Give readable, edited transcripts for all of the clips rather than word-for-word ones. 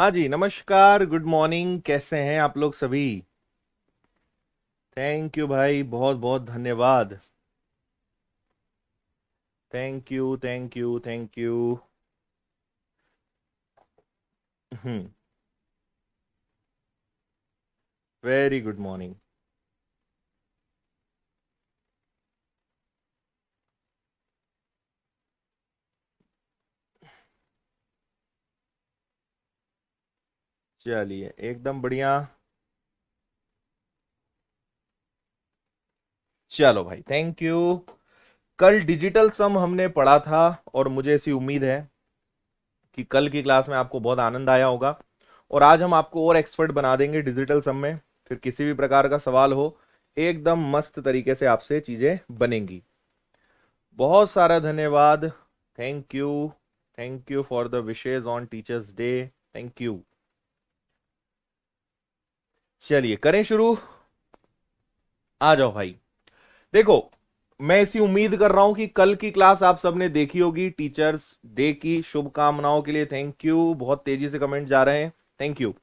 हाँ जी, नमस्कार, good morning. कैसे हैं आप लोग सभी? थैंक यू भाई, बहुत बहुत धन्यवाद। Thank you, thank you, thank you. Hmm. Very good morning. चलिए, एकदम बढ़िया। चलो भाई, थैंक यू। कल डिजिटल सम हमने पढ़ा था और मुझे ऐसी उम्मीद है कि कल की क्लास में आपको बहुत आनंद आया होगा। और आज हम आपको और एक्सपर्ट बना देंगे डिजिटल सम में। फिर किसी भी प्रकार का सवाल हो, एकदम मस्त तरीके से आपसे चीजें बनेंगी। बहुत सारा धन्यवाद। Thank you. Thank you for the wishes on teachers day. Thank you. चलिए करें शुरू। आ जाओ भाई। देखो, मैं इसी उम्मीद कर रहा हूं कि कल की क्लास आप सबने देखी होगी। टीचर्स डे की शुभकामनाओं के लिए थैंक यू। बहुत तेजी से कमेंट जा रहे हैं, थैंक यू।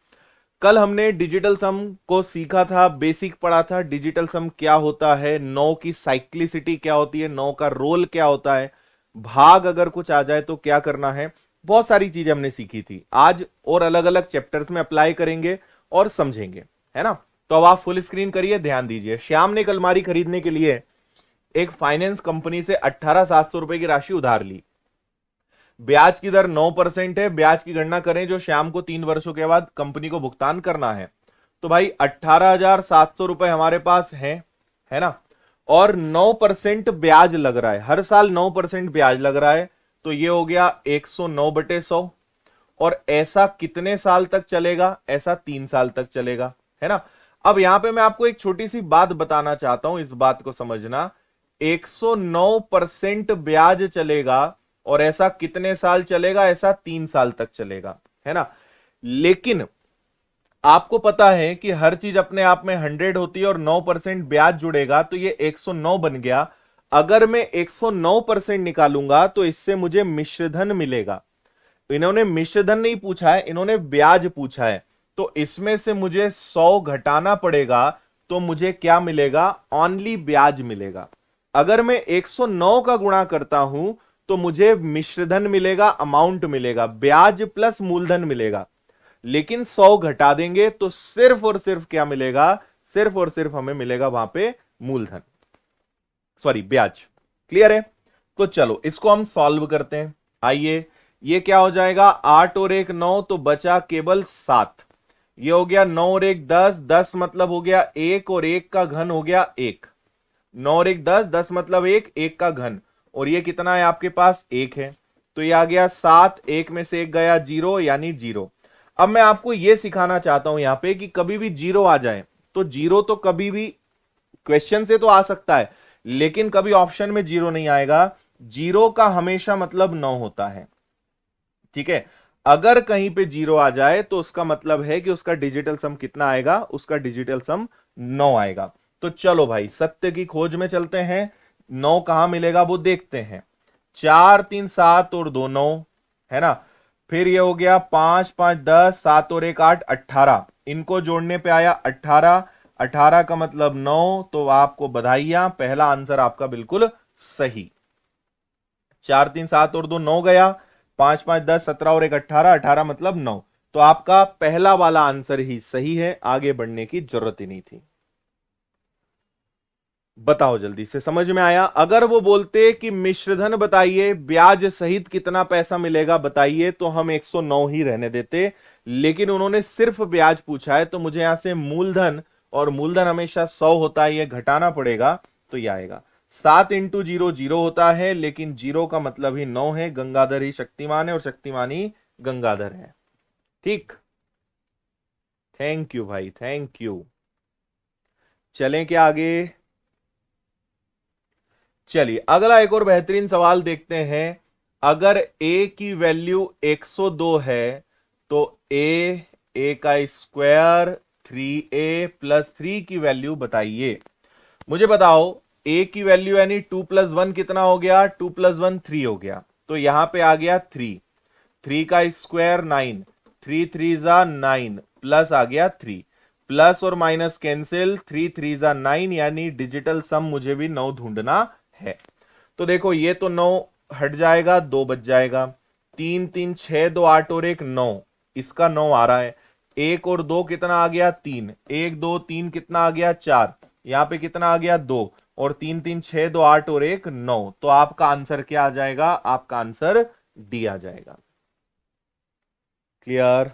कल हमने डिजिटल सम को सीखा था, बेसिक पढ़ा था। डिजिटल सम क्या होता है, नौ की साइक्लिसिटी क्या होती है, नौ का रोल क्या होता है, भाग अगर कुछ आ जाए तो क्या करना है। बहुत सारी चीजें हमने सीखी थी। आज और अलग अलग चैप्टर्स में अप्लाई करेंगे और समझेंगे, है ना। तो अब आप फुल स्क्रीन करिए, ध्यान दीजिए। श्याम ने एक अलमारी खरीदने के लिए एक फाइनेंस कंपनी से 18,700 रुपए की राशि उधार ली। ब्याज की दर 9% है। ब्याज की गणना करें जो श्याम को 3 वर्षों के बाद कंपनी को भुगतान करना है। तो भाई 18,700 रुपए हमारे पास है ना। और 9% ब्याज लग रहा है, हर साल 9% ब्याज लग रहा है। तो ये हो गया 109/100। और ऐसा कितने साल तक चलेगा? ऐसा 3 साल तक चलेगा, है ना। अब यहां पे मैं आपको एक छोटी सी बात बताना चाहता हूं, इस बात को समझना। 109% ब्याज चलेगा और ऐसा कितने साल चलेगा? ऐसा 3 साल तक चलेगा, है ना। लेकिन आपको पता है कि हर चीज अपने आप में 100 होती है और 9% ब्याज जुड़ेगा तो ये 109 बन गया। अगर मैं 109% निकालूंगा तो इससे मुझे मिश्रधन मिलेगा। इन्होंने मिश्रधन नहीं पूछा है, इन्होंने ब्याज पूछा है। तो इसमें से मुझे 100 घटाना पड़ेगा। तो मुझे क्या मिलेगा? ओनली ब्याज मिलेगा। अगर मैं 109 का गुणा करता हूं तो मुझे मिश्रधन मिलेगा, अमाउंट मिलेगा, ब्याज प्लस मूलधन मिलेगा। लेकिन 100 घटा देंगे तो सिर्फ और सिर्फ क्या मिलेगा? सिर्फ और सिर्फ हमें मिलेगा वहां पे मूलधन, सॉरी ब्याज। क्लियर है? तो चलो इसको हम सॉल्व करते हैं। आइए, ये क्या हो जाएगा? 8 और 1 9, तो बचा केवल 7। ये हो गया 9 और 1 10, 10 मतलब हो गया 1 और 1 का घन हो गया 1। 9 और 1 10, 10 मतलब 1, 1 का घन। और ये कितना है आपके पास? 1 है। तो ये आ गया 7, 1 में से 1 गया 0, यानी 0। अब मैं आपको यह सिखाना चाहता हूं यहां पे कि कभी भी 0 आ जाए तो 0 तो कभी भी क्वेश्चन से तो आ सकता है, लेकिन कभी ऑप्शन में 0 नहीं आएगा। 0 का हमेशा मतलब 9 होता है, ठीक है। अगर कहीं पे 0 आ जाए तो उसका मतलब है कि उसका डिजिटल सम कितना आएगा? उसका डिजिटल सम 9 आएगा। तो चलो भाई, सत्य की खोज में चलते हैं। 9 कहां मिलेगा वो देखते हैं। 4 3 7 और 2 9, है ना। फिर ये हो गया 5 5 10, 7 और 1 8, 18। इनको जोड़ने पे आया 18। 18 का मतलब 9। तो आपको बधाइयां, पहला आंसर आपका बिल्कुल सही। 4 3 7 और 2 9 गया। 5 5 10, 17 और 1 18, 18 मतलब 9। तो आपका पहला वाला आंसर ही सही है, आगे बढ़ने की जरूरत ही नहीं थी। बताओ जल्दी से, समझ में आया? अगर वो बोलते कि मिश्रधन बताइए, ब्याज सहित कितना पैसा मिलेगा बताइए, तो हम 109 ही रहने देते। लेकिन उन्होंने सिर्फ ब्याज पूछा है, तो मुझे यहां से मूलधन, और मूलधन हमेशा 100 होता है, ये घटाना पड़ेगा। तो ये आएगा 7 इंटू 0 0 होता है, लेकिन 0 का मतलब ही 9 है। गंगाधर ही शक्तिमान है और शक्तिमान ही गंगाधर है। ठीक। थैंक यू भाई, थैंक यू। चलें क्या आगे? चलिए अगला एक और बेहतरीन सवाल देखते हैं। अगर a की वैल्यू 102 है तो a का स्क्वायर 3a+3 की वैल्यू बताइए। मुझे बताओ, a की वैल्यू यानी 2+1 कितना हो गया? 2+1 3 हो गया। तो यहां पे आ गया 3। 3 का स्क्वायर 9। 3 3 जा 9 प्लस आ गया 3, प्लस और माइनस कैंसिल, 3 3 जा 9, यानी डिजिटल सम मुझे भी 9 ढूंढना है। तो देखो ये तो 9 हट जाएगा, 2 बच जाएगा, 3 3 6 2 8 और 1 9, इसका 9 आ रहा है। 1 और 2 कितना आ गया 3, 1 2 3 कितना आ गया 4, यहां पे कितना आ गया 2, और 3 3 6 2 8 और 1 9। तो आपका आंसर क्या आ जाएगा? आपका आंसर डी आ जाएगा। क्लियर?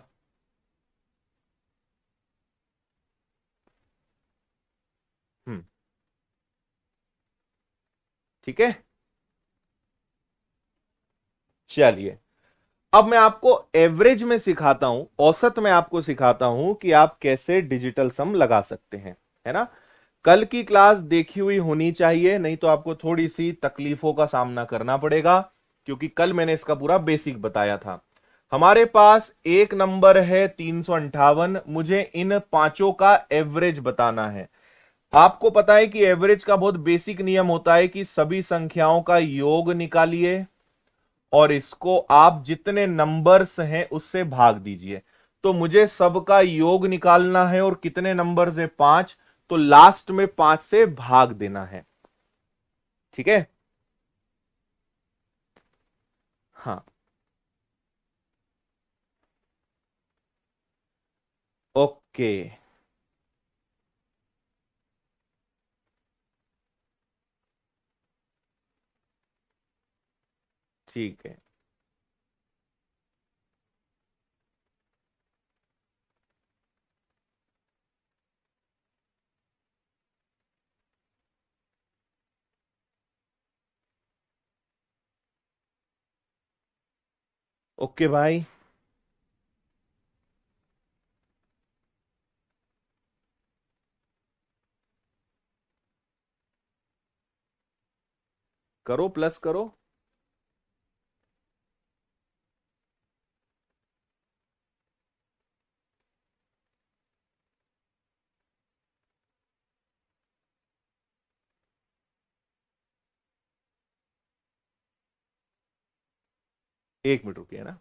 हम्म, ठीक है। चलिए, अब मैं आपको एवरेज में सिखाता हूं, औसत में आपको सिखाता हूं कि आप कैसे डिजिटल सम लगा सकते हैं, है ना। कल की क्लास देखी हुई होनी चाहिए, नहीं तो आपको थोड़ी सी तकलीफों का सामना करना पड़ेगा, क्योंकि कल मैंने इसका पूरा बेसिक बताया था। हमारे पास एक नंबर है 358, मुझे इन पांचों का एवरेज बताना है। आपको पता है कि एवरेज का बहुत बेसिक नियम होता है कि सभी संख्याओं का योग निकालिए और इसको आप जितने नंबर्स हैं उससे भाग दीजिए। तो मुझे सबका योग निकालना है, और कितने नंबर्स है? 5, तो लास्ट में 5 से भाग देना है। ठीक है, हाँ, ओके, ठीक है। ओके भाई, करो, प्लस करो। एक मिनट रुकिए ना।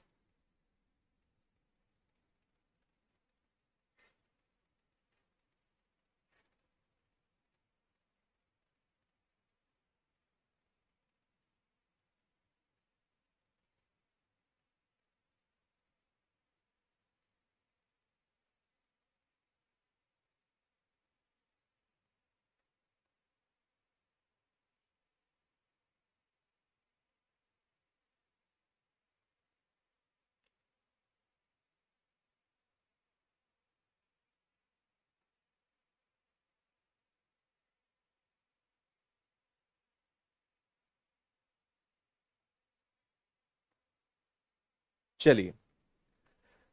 चलिए,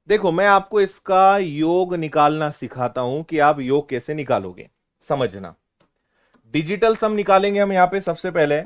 देखो मैं आपको इसका योग निकालना सिखाता हूं कि आप योग कैसे निकालोगे। समझना, डिजिटल सम निकालेंगे हम यहां पे सबसे पहले।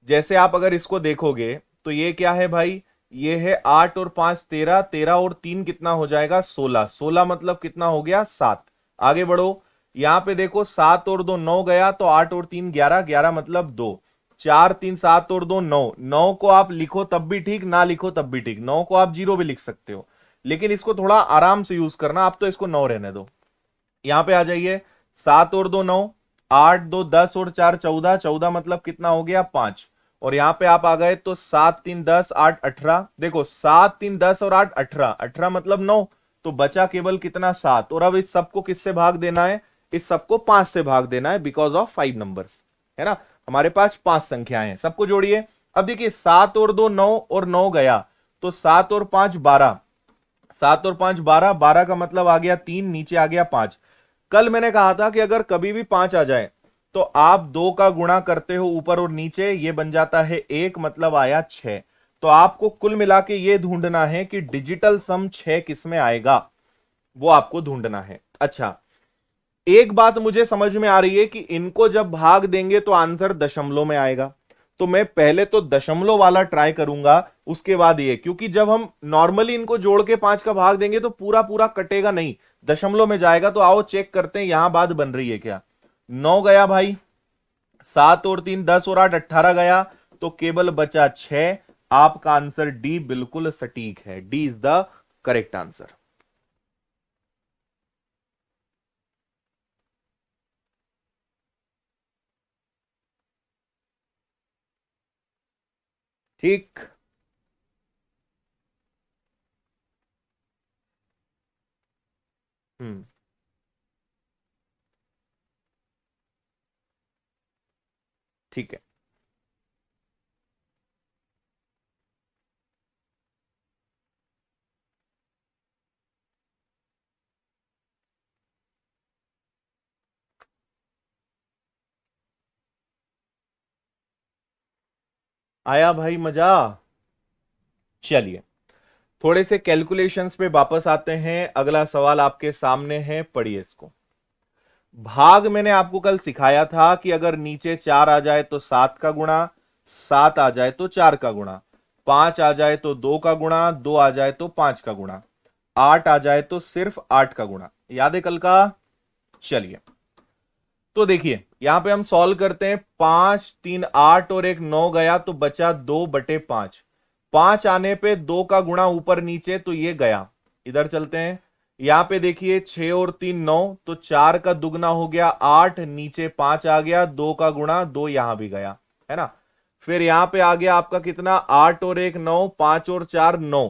जैसे आप अगर इसको देखोगे तो ये क्या है भाई? ये है 8 और 5 13, 13 और 3 कितना हो जाएगा? 16, 16 मतलब कितना हो गया? 7। आगे बढ़ो, यहां पे देखो 7 और 2 9 गया, तो 8 और 3 11, 11 मतलब 2, 4 3 7 और 2 9, 9 को आप लिखो तब भी ठीक, ना लिखो तब भी ठीक, 9 को आप जीरो भी लिख सकते हो, लेकिन इसको थोड़ा आराम से यूज करना। आप तो इसको 9 रहने दो। यहां पे आ जाइए, 7 और 2 9, 8 2 10 और 4 14, 14 मतलब कितना हो गया? 5। और यहां पे आप आ गए तो 7 3 10 8 18, देखो 7 3 10 और 8 18, 18 मतलब 9, तो बचा केवल कितना? 7। और अब इस सबको किससे भाग देना है? इस सबको 5 से भाग देना है, बिकॉज ऑफ 5 नंबर्स, है ना। हमारे पास 5 संख्याएं हैं, सबको जोड़िए। अब देखिए 7 और 2 9 और 9 गया, तो 7 और 5 12, 7 और 5 12, 12 का मतलब आ गया 3, नीचे आ गया 5। कल मैंने कहा था कि अगर कभी भी 5 आ जाए तो आप 2 का गुणा करते हो ऊपर और नीचे, ये बन जाता है 1, मतलब आया 6। तो आपको कुल मिला के ये ढूंढना है कि डिजिटल सम 6 किस में आएगा, वो आपको ढूंढना है। अच्छा, एक बात मुझे समझ में आ रही है कि इनको जब भाग देंगे तो आंसर दशमलव में आएगा। तो मैं पहले तो दशमलव वाला ट्राई करूंगा, उसके बाद ये, क्योंकि जब हम नॉर्मली इनको जोड़ के 5 का भाग देंगे तो पूरा पूरा कटेगा नहीं, दशमलव में जाएगा। तो आओ चेक करते हैं यहां बात बन रही है क्या। 9 गया भाई, 7 और 3 10 और 8 18 गया, तो केवल बचा 6। आपका आंसर डी बिल्कुल सटीक है, D is the correct answer. ठीक। हम्म। ठीक है। आया भाई मजा। चलिए, थोड़े से कैलकुलेशंस पे वापस आते हैं। अगला सवाल आपके सामने है, पढ़िए इसको। भाग मैंने आपको कल सिखाया था कि अगर नीचे 4 आ जाए तो 7 का गुणा, 7 आ जाए तो 4 का गुणा, 5 आ जाए तो 2 का गुणा, 2 आ जाए तो 5 का गुणा, 8 आ जाए तो सिर्फ 8 का गुणा। याद है कल का? चलिए, तो देखिए यहां पे हम सॉल्व करते हैं। 5 3 8 और एक 9 गया तो बचा 2/5। 5 आने पे 2 का गुणा ऊपर नीचे तो ये गया। इधर चलते हैं, यहां पे देखिए 6 और 3 9, तो 4 का दुगना हो गया 8, नीचे 5 आ गया, 2 का गुणा 2 यहां भी गया, है ना। फिर यहां पे आ गया आपका कितना, 8 और एक 9, 5 और 4 9,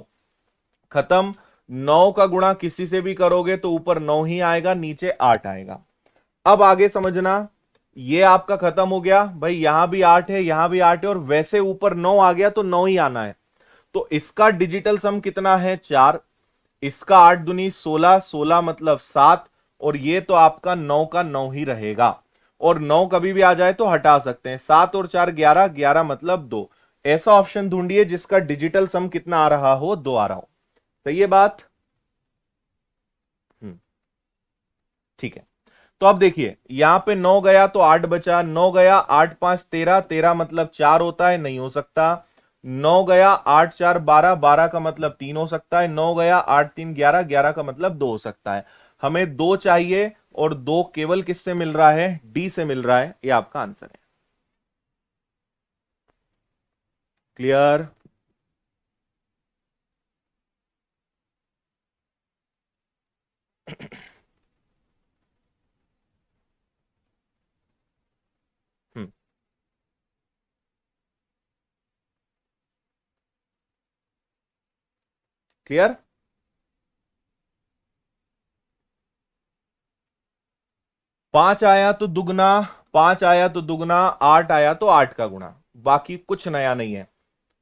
खत्म। 9 का गुणा किसी से भी करोगे तो ऊपर 9 ही आएगा, नीचे 8 आएगा। अब आगे समझना, ये आपका खत्म हो गया भाई, यहां भी 8 है, यहां भी 8 है, और वैसे ऊपर 9 आ गया तो 9 ही आना है। तो इसका डिजिटल सम कितना है, 4। इसका 8 दूनी 16, 16 मतलब 7, और ये तो आपका 9 का 9 ही रहेगा। और 9 कभी भी आ जाए तो हटा सकते हैं। 7 और 4 11, 11 मतलब 2। ऐसा ऑप्शन ढूंढिए जिसका डिजिटल सम कितना आ रहा हो, 2 आ रहा हो। सही है बात? हम्म। ठीक है। तो अब देखिए यहां पे 9 गया तो 8 बचा, 9 गया 8 5 13, 13 मतलब 4 होता है, नहीं हो सकता। 9 गया 8 4 12, 12 का मतलब 3 हो सकता है। 9 गया 8 3 11, 11 का मतलब 2 हो सकता है। हमें 2 चाहिए, और 2 केवल किससे मिल रहा है, डी से मिल रहा है। ये आपका आंसर है। क्लियर? हम्म। क्लियर? 5 आया तो दुगना, 5 आया तो दुगना, 8 आया तो 8 का गुणा, बाकी कुछ नया नहीं है।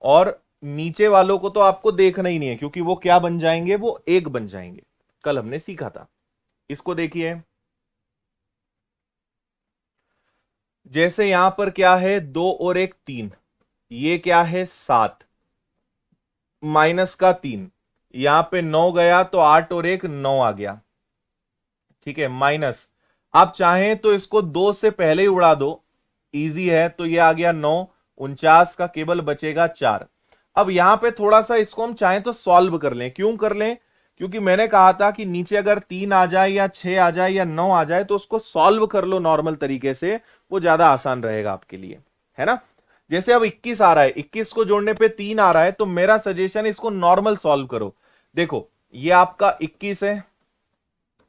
और नीचे वालों को तो आपको देखना ही नहीं है, क्योंकि वो क्या बन जाएंगे, वो एक बन जाएंगे। कल हमने सीखा था। इसको देखिए, जैसे यहां पर क्या है, 2 और एक 3, ये क्या है 7, माइनस का 3, यहां पे 9 गया तो 8 और एक 9 आ गया, ठीक है, माइनस। आप चाहें तो इसको 2 से पहले ही उड़ा दो, इजी है। तो ये आ गया 9, 49 का केवल बचेगा 4। अब यहां पे थोड़ा सा इसको हम चाहें तो सॉल्व कर लें। क्यों कर लें? क्योंकि मैंने कहा था कि नीचे अगर 3 आ जाए या 6 आ जाए या 9 आ जाए तो उसको सॉल्व कर लो नॉर्मल तरीके से, वो ज्यादा आसान रहेगा आपके लिए, है ना। जैसे अब 21 आ रहा है, 21 को जोड़ने पे 3 आ रहा है, तो मेरा सजेशन है इसको नॉर्मल सॉल्व करो। देखो ये आपका 21 है,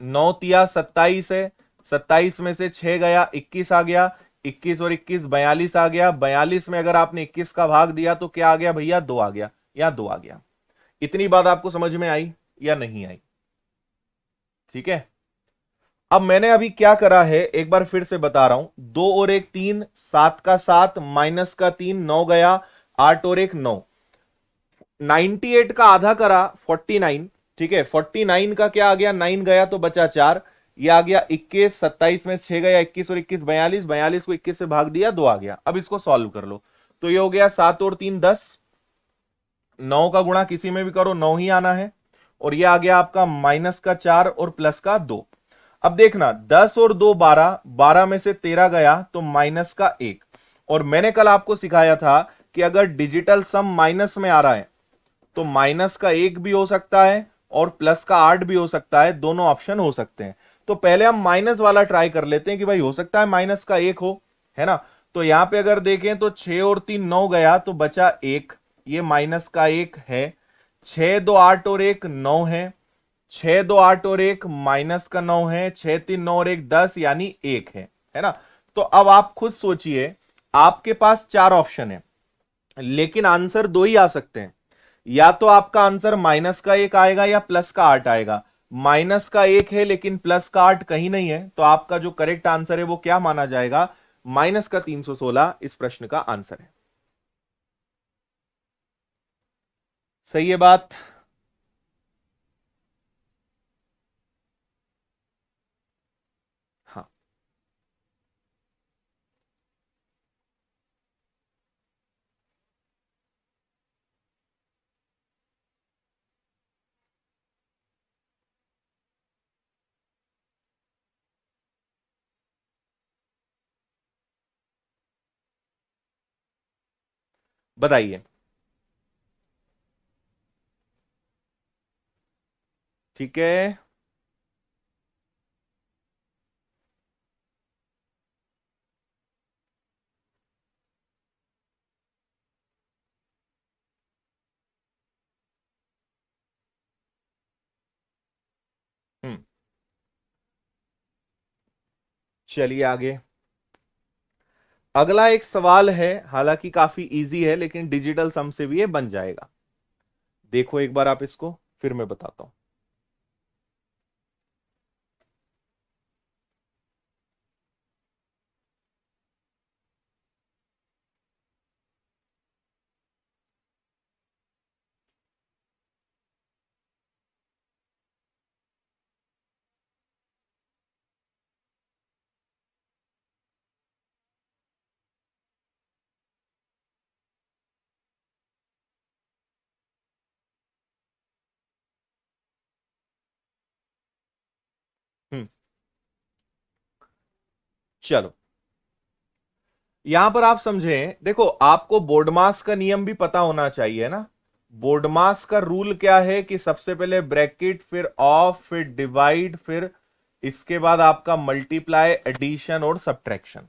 9 तिया 27 है, 27 में से 6 गया, 21 आ गया, 21 और 21 42 आ गया। 42 में अगर आपने 21 का भाग दिया तो क्या आ गया भैया, 2 आ गया, या 2 आ गया। इतनी बात आपको समझ में आई या नहीं आई? ठीक है। अब मैंने अभी क्या करा है, एक बार फिर से बता रहा हूं। 2 और एक 3, 7 का 7, माइनस का 3, 9 गया, 8 और एक 9, 98 का आधा करा 49, ठीक है। 49 का क्या आ गया, 9 गया तो बचा 4, ये आ गया 21, 27 में 6 गया, 21 और 21 42, 42 को 21 से भाग दिया, 2 आ गया। अब इसको सॉल्व कर लो, तो ये हो गया 7 और 3 10, 9 का गुणा किसी में भी करो 9 ही आना है। और ये आ गया आपका माइनस का 4 और प्लस का 2। अब देखना 10 और 2 12, 12 में से 13 गया तो माइनस का 1। और मैंने कल आपको सिखाया था कि अगर डिजिटल सम माइनस में आ रहा है तो माइनस का 1 भी हो सकता है और प्लस का 8 भी हो सकता है, दोनों ऑप्शन हो सकते हैं। तो पहले हम माइनस वाला ट्राई कर लेते हैं कि भाई हो सकता है माइनस का 1 हो, है ना। तो यहां पे अगर देखें तो 6 और 3 9 गया तो बचा 1, ये माइनस का 1 है। 6 2 8 और एक 9 है, 6 2 8 और एक माइनस का 9 है, 6 3 9 और एक 10 यानी 1 है ना। तो अब आप खुद सोचिए, आपके पास चार ऑप्शन है। लेकिन आंसर दो ही आ सकते हैं, या तो आपका आंसर माइनस का एक आएगा या प्लस का आठ आएगा। माइनस का एक है लेकिन प्लस का आठ कहीं नहीं है, तो आपका जो करेक्ट आंसर है वो क्या माना जाएगा? माइनस का 316 इस प्रश्न का आंसर है। सही है बात? हाँ, बताइए। ठीक है। हम्म। चलिए आगे। अगला एक सवाल है, हालांकि काफी इजी है, लेकिन डिजिटल सम से भी ये बन जाएगा। देखो एक बार आप इसको, फिर मैं बताता हूं। हम्म। चलो, यहां पर आप समझें, देखो आपको बोर्डमास का नियम भी पता होना चाहिए ना। बोर्डमास का रूल क्या है कि सबसे पहले ब्रैकेट, फिर ऑफ, फिर डिवाइड, फिर इसके बाद आपका मल्टीप्लाई, एडिशन और सब्ट्रैक्शन।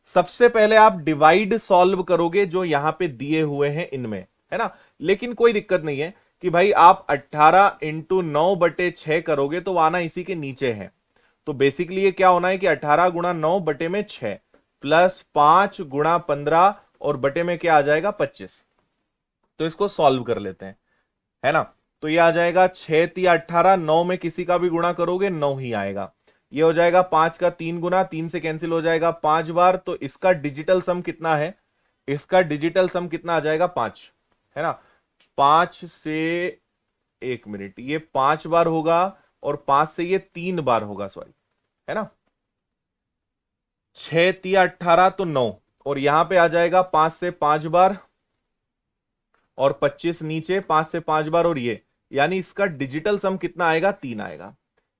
सबसे पहले आप डिवाइड सॉल्व करोगे जो यहां पे दिए हुए हैं इनमें, है ना। लेकिन कोई दिक्कत नहीं है कि भाई आप 18 इंटू 9/6 करोगे तो वो आना इसी के नीचे है। तो बेसिकली ये क्या होना है कि 18 × 9/6 प्लस 5 × 15 और बटे में क्या आ जाएगा? 25। तो इसको सॉल्व कर लेते हैं, है ना। तो ये आ जाएगा 6 × 18, 9 में किसी का भी गुणा करोगे 9 ही आएगा। ये हो जाएगा 5 का 3 गुना, 3 से कैंसिल हो जाएगा 5 बार। तो इसका डिजिटल सम कितना है? इसका डिजिटल सम कितना आ जाएगा? 5, है ना। 5 से, एक मिनट, ये 5 बार होगा और 5 से ये 3 बार होगा, सॉरी, है ना। 6 × 3 = 18 तो 9, और यहां पे आ जाएगा 5 से 5 बार और 25 नीचे, 5 से 5 बार और ये, यानी इसका डिजिटल सम कितना आएगा? 3 आएगा।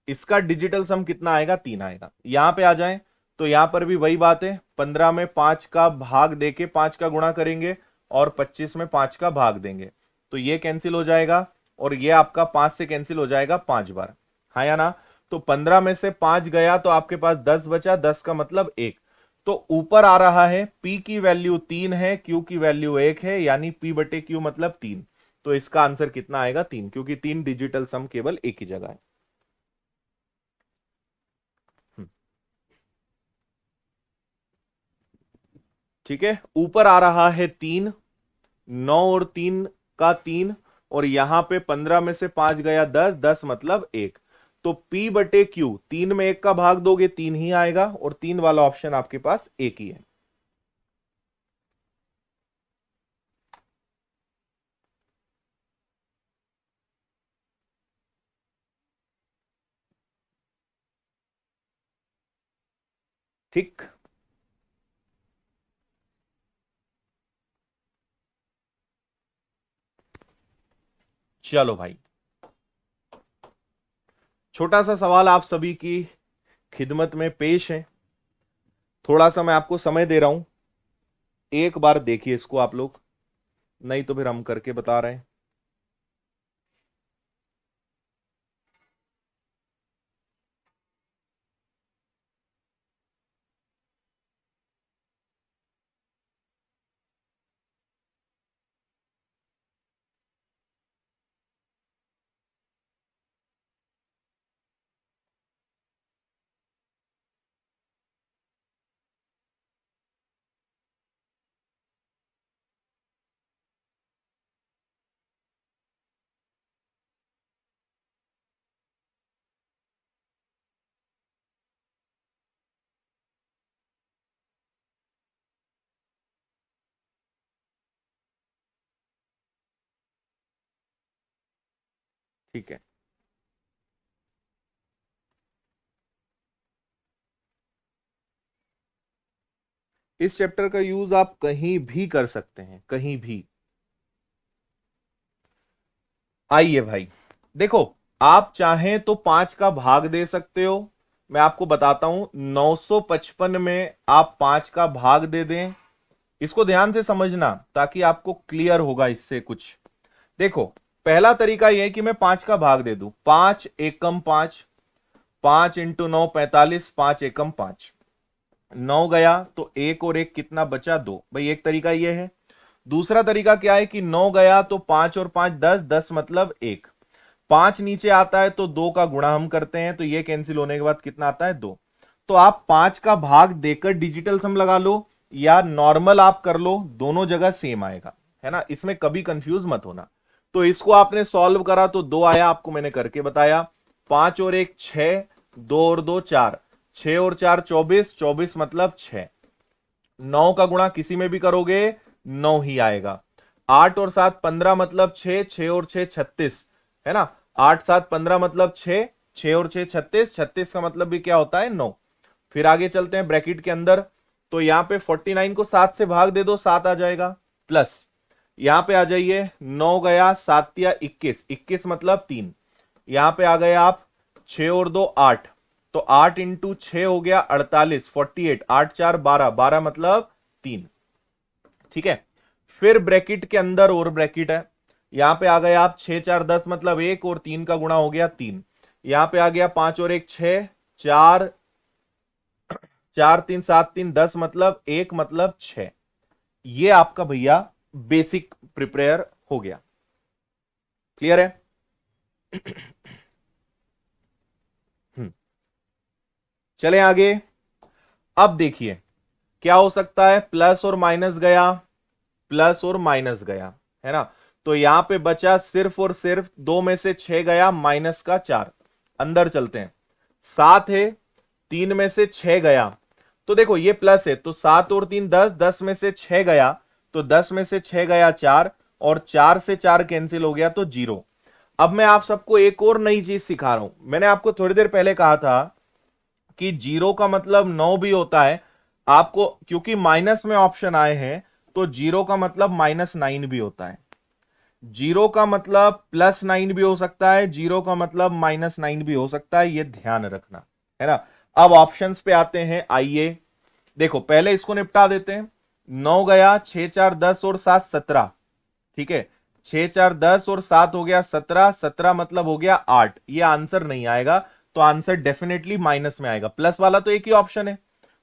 इसका डिजिटल सम कितना आएगा? 3 आएगा। यहां पे आ जाएं तो यहां पर भी वही बात है, 15 में 5 का भाग देके 5 का गुणा करेंगे और 25 में 5 का भाग देंगे, तो ये कैंसिल हो जाएगा और ये आपका 5 से कैंसिल हो जाएगा 5 बार, हाँ या ना। तो 15 में से 5 गया तो आपके पास 10 बचा, 10 का मतलब 1। तो ऊपर आ रहा है P की वैल्यू 3 है, Q की वैल्यू 1 है, यानी P/Q मतलब 3। तो इसका आंसर कितना आएगा? 3, क्योंकि 3 डिजिटल सम केवल एक ही जगह है। हम्म, ठीक है। ऊपर आ रहा है 3, 9 और 3 का 3, और यहां पे 15 में से 5 गया 10, 10 मतलब 1। तो P/Q, 3 में 1 का भाग दोगे 3 ही आएगा, और 3 वाला ऑप्शन आपके पास एक ही है। ठीक। चलो भाई, छोटा सा सवाल आप सभी की खिदमत में पेश है। थोड़ा सा मैं आपको समय दे रहा हूं, एक बार देखिए इसको आप लोग, नहीं तो फिर हम करके बता रहे हैं। ठीक है, इस चैप्टर का यूज आप कहीं भी कर सकते हैं, कहीं भी। आइए भाई, देखो, आप चाहें तो 5 का भाग दे सकते हो। मैं आपको बताता हूं, 955 में आप 5 का भाग दे दें। इसको ध्यान से समझना ताकि आपको क्लियर होगा इससे कुछ। देखो, पहला तरीका यह है कि मैं 5 का भाग दे दूं। 5 एकम 5, 5 इंटू 9 45, 5 एकम 5, 9 गया तो एक और एक कितना बचा, 2। भाई एक तरीका यह है। दूसरा तरीका क्या है कि 9 गया तो 5 और 5 10, 10 मतलब 1। 5 नीचे आता है तो 2 का गुणा हम करते हैं, तो ये कैंसिल होने के बाद कितना आता है, 2। तो आप 5 का भाग देकर डिजिटल सम लगा लो या नॉर्मल आप कर लो, दोनों जगह सेम आएगा, है ना, इसमें कभी कंफ्यूज मत होना। तो इसको आपने सॉल्व करा तो 2 आया, आपको मैंने करके बताया। 5 और 1 6, 2 और 2 4, 6 और 4 24, 24 मतलब 6। 9 का गुणा किसी में भी करोगे 9 ही आएगा। 8 और 7 15 मतलब 6, 6 और 6 36, है ना। 8 7 15 मतलब 6, 6 और 6 36, 36 का मतलब भी क्या होता है, 9। फिर आगे चलते हैं ब्रैकेट के अंदर, तो यहां पे 49 को 7 से भाग दे दो, 7 आ जाएगा, प्लस यहां पे आ जाइए, 9 गया 7 या 21, 21 मतलब 3। यहां पे आ गए आप, 6 और 2 8, तो 8 इंटू 6 हो गया 48, 48, 8 4 12, 12 मतलब 3। ठीक है, फिर ब्रैकेट के अंदर और ब्रैकेट है, यहां पे आ गए आप 6 4 10 मतलब 1 और 3 का गुणा हो गया 3। यहां पे आ गया 5 और 1 6, 4 4 3 7 3 10 मतलब 1 मतलब 6। ये आपका भैया बेसिक प्रिपेयर हो गया। क्लियर है? हम्म, चले आगे। अब देखिए क्या हो सकता है, प्लस और माइनस गया, प्लस और माइनस गया, है ना। तो यहां पे बचा सिर्फ और सिर्फ 2 में से 6 गया, माइनस का 4। अंदर चलते हैं, 7 है, 3 में से 6 गया, तो देखो ये प्लस है, तो 7 और 3 10, 10 में से 6 गया, तो 10 में से 6 गया 4, और 4 से 4 कैंसिल हो गया तो 0। अब मैं आप सबको एक और नई चीज सिखा रहा हूं। मैंने आपको थोड़ी देर पहले कहा था कि 0 का मतलब 9 भी होता है। आपको क्योंकि माइनस में ऑप्शन आए हैं, तो 0 का मतलब -9 भी होता है। 0 का मतलब +9 भी हो सकता है, 0 का मतलब -9 भी हो सकता है, ये ध्यान रखना, है ना। अब ऑप्शंस पे आते हैं, आइए देखो, पहले इसको निपटा देते हैं। 9 गया, 6 4 10 और 7 17, ठीक है। 6 4 10 और 7 हो गया 17, 17 मतलब हो गया 8। ये आंसर नहीं आएगा, तो आंसर डेफिनेटली माइनस में आएगा। प्लस वाला तो एक ही ऑप्शन है,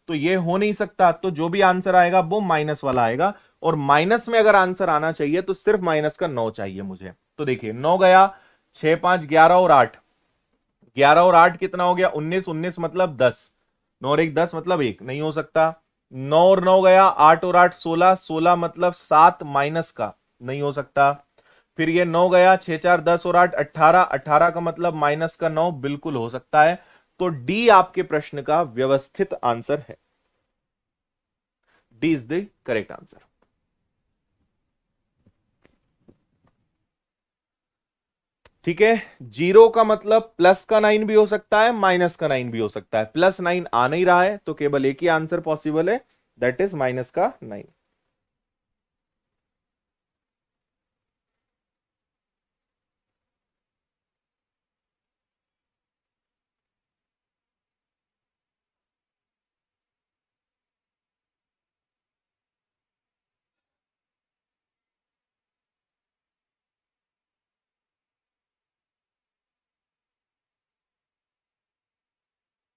तो ये हो नहीं सकता, तो जो भी आंसर आएगा वो माइनस वाला आएगा। और माइनस में अगर आंसर आना चाहिए तो सिर्फ माइनस का 9 चाहिए मुझे। तो देखिए 9 गया, 6 5 11 और 8, 11 और 8 कितना हो गया, 19, 19 मतलब 10, 9 और 1 10 मतलब 1, नहीं हो सकता। 9 और 9 गया, 8 और 8 16, 16 मतलब 7 माइनस का, नहीं हो सकता। फिर ये 9 गया, 6 4 10 और 8 18, 18 का मतलब माइनस का 9, बिल्कुल हो सकता है। तो डी आपके प्रश्न का व्यवस्थित आंसर है। D is the correct answer. ठीक है, 0 का मतलब प्लस का 9 भी हो सकता है, माइनस का 9 भी हो सकता है। +9 आ नहीं रहा है, तो केवल एक ही आंसर पॉसिबल है, दैट इज माइनस का 9।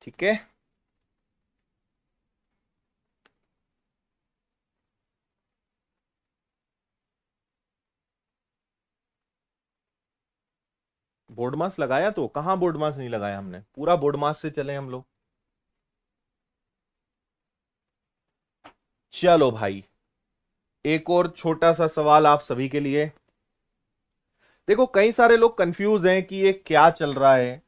ठीक है, बोर्ड मास लगाया, तो कहां बोर्ड मास नहीं लगाया हमने, पूरा बोर्ड मास से चले हम लोग। चलो भाई, एक और छोटा सा सवाल आप सभी के लिए। देखो, कई सारे लोग कंफ्यूज हैं कि ये क्या चल रहा है।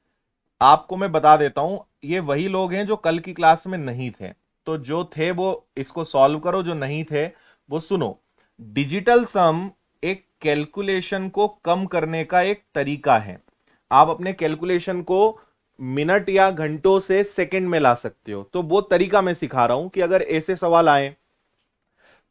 आपको मैं बता देता हूं, ये वही लोग हैं जो कल की क्लास में नहीं थे। तो जो थे वो इसको सॉल्व करो, जो नहीं थे वो सुनो। डिजिटल सम एक कैलकुलेशन को कम करने का एक तरीका है। आप अपने कैलकुलेशन को मिनट या घंटों से सेकंड में ला सकते हो। तो वो तरीका मैं सिखा रहा हूं कि अगर ऐसे सवाल आए,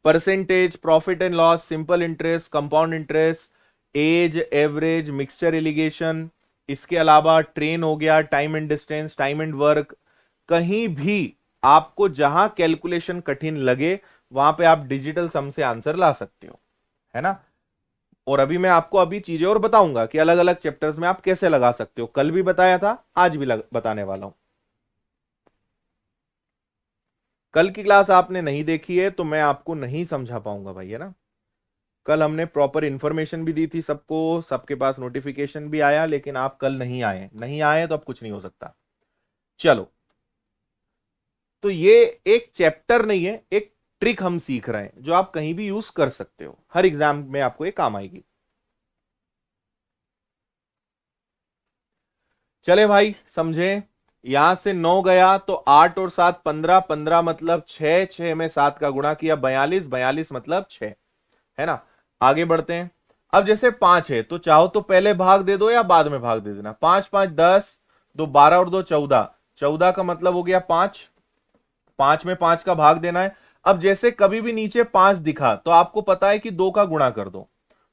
percentage, profit and loss, simple interest, compound interest, age, average, mixture alligation, इसके अलावा ट्रेन हो गया, time and distance, time and work, कहीं भी आपको जहां कैलकुलेशन कठिन लगे वहां पे आप डिजिटल सम से आंसर ला सकते हो, है ना। और अभी मैं आपको अभी चीजें और बताऊंगा कि अलग अलग चैप्टर्स में आप कैसे लगा सकते हो। कल भी बताया था, आज भी बताने वाला हूं। कल की क्लास आपने नहीं देखी है तो मैं आपको नहीं समझा पाऊंगा भाई, है ना। कल हमने प्रॉपर इंफॉर्मेशन भी दी थी सबको, सबके पास नोटिफिकेशन भी आया, लेकिन आप कल नहीं आए, नहीं आए तो अब कुछ नहीं हो सकता। चलो, तो ये एक चैप्टर नहीं है, एक ट्रिक हम सीख रहे हैं जो आप कहीं भी यूज कर सकते हो, हर एग्जाम में आपको ये काम आएगी। चले भाई, समझे। यहां से 9 गया तो 8 और 7 15, 15 मतलब 6, 6 में 7 का गुणा किया 42, 42 मतलब 6, है ना। आगे बढ़ते हैं। अब जैसे 5 है तो चाहो तो पहले भाग दे दो या बाद में भाग दे देना। 5 5 10, 2 12 और 2 14, 14 का मतलब हो गया 5, 5 में 5 का भाग देना है। अब जैसे कभी भी नीचे 5 दिखा तो आपको पता है कि 2 का गुणा कर दो,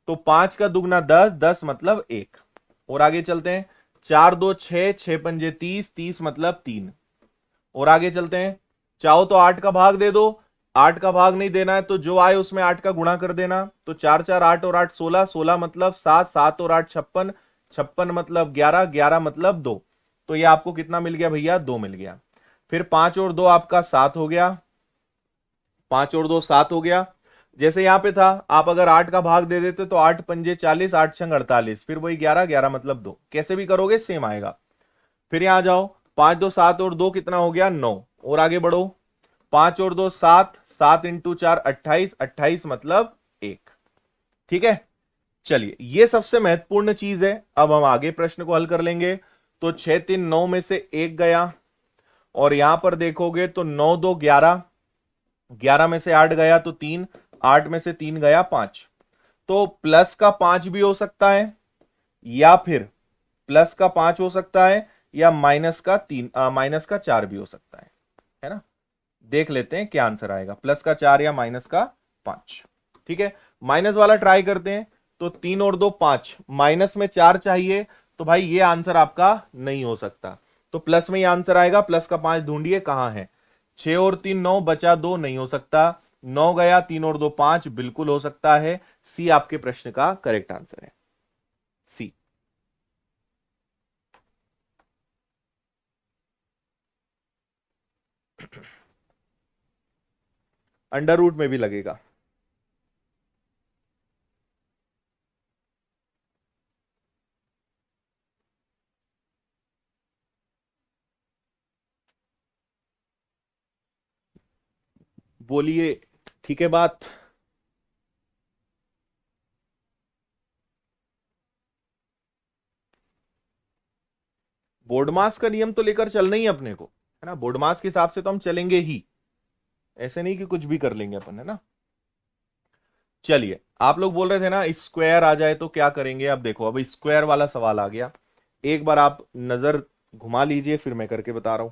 तो 5 का दुगना 10, 10 मतलब 1। और आगे चलते हैं। 4 2 6, 6 पंजे 30, 30 मतलब 3। और आगे चलते हैं। चाहो तो 8 का भाग दे दो, 8 का भाग नहीं देना है तो जो आए उसमें 8 का गुणा कर देना। तो 4 4 8 और 8 16, 16 मतलब 7, 7 और 8 56, 56 मतलब 11, 11 मतलब 2। तो ये आपको कितना मिल गया भैया, 2 मिल गया। फिर 5 और 2 आपका 7 हो गया, 5 और 2 7 हो गया। जैसे यहां पे था, आप अगर 8 का भाग दे देते तो 8 पंजे 40, 8 छंग 48, फिर वही 11, 11 मतलब 2। कैसे भी करोगे सेम आएगा। फिर यहां जाओ, 5 2 7 और 2 कितना हो गया, 9। और आगे बढ़ो, 5 और 2 7, 7 इंटू 4 28, 28 मतलब 1। ठीक है। चलिए, ये सबसे महत्वपूर्ण चीज है। अब हम आगे प्रश्न को हल कर लेंगे। तो 6 3 9 में से 1 गया, और यहां पर देखोगे तो 9 2 11, 11 में से 8 गया तो 3, 8 में से 3 गया 5। तो प्लस का 5 भी हो सकता है, या फिर प्लस का 5 हो सकता है, या माइनस का 3, माइनस का 4 भी हो सकता है ना। देख लेते हैं क्या आंसर आएगा, प्लस का 4 या माइनस का 5। ठीक है, माइनस वाला ट्राई करते हैं। तो 3 और 2 5, माइनस में 4 चाहिए, तो भाई ये आंसर आपका नहीं हो सकता। तो प्लस में ही आंसर आएगा। प्लस का 5 ढूंढिए कहां है। 6 और 3 9, बचा 2, नहीं हो सकता। 9 गया, 3 और 2 5, बिल्कुल हो सकता है। सी आपके प्रश्न का करेक्ट आंसर है, सी। अंडर रूट में भी लगेगा। बोलिए, ठीक है बात। बोर्ड मास का नियम तो लेकर चलना ही है अपने को, है ना। बोर्ड मास के हिसाब से तो हम चलेंगे ही, ऐसे नहीं कि कुछ भी कर लेंगे अपन, है ना। चलिए, आप लोग बोल रहे थे ना स्क्वायर आ जाए तो क्या करेंगे। अब देखो, अब स्क्वायर वाला सवाल आ गया। एक बार आप नजर घुमा लीजिए, फिर मैं करके बता रहा हूं।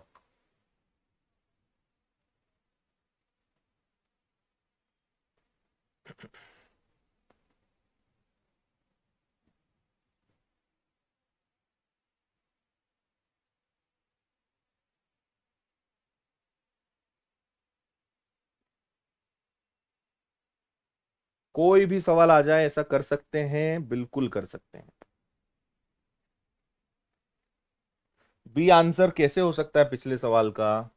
कोई भी सवाल आ जाए ऐसा कर सकते हैं, बिल्कुल कर सकते हैं। बी आंसर कैसे हो सकता है पिछले सवाल का।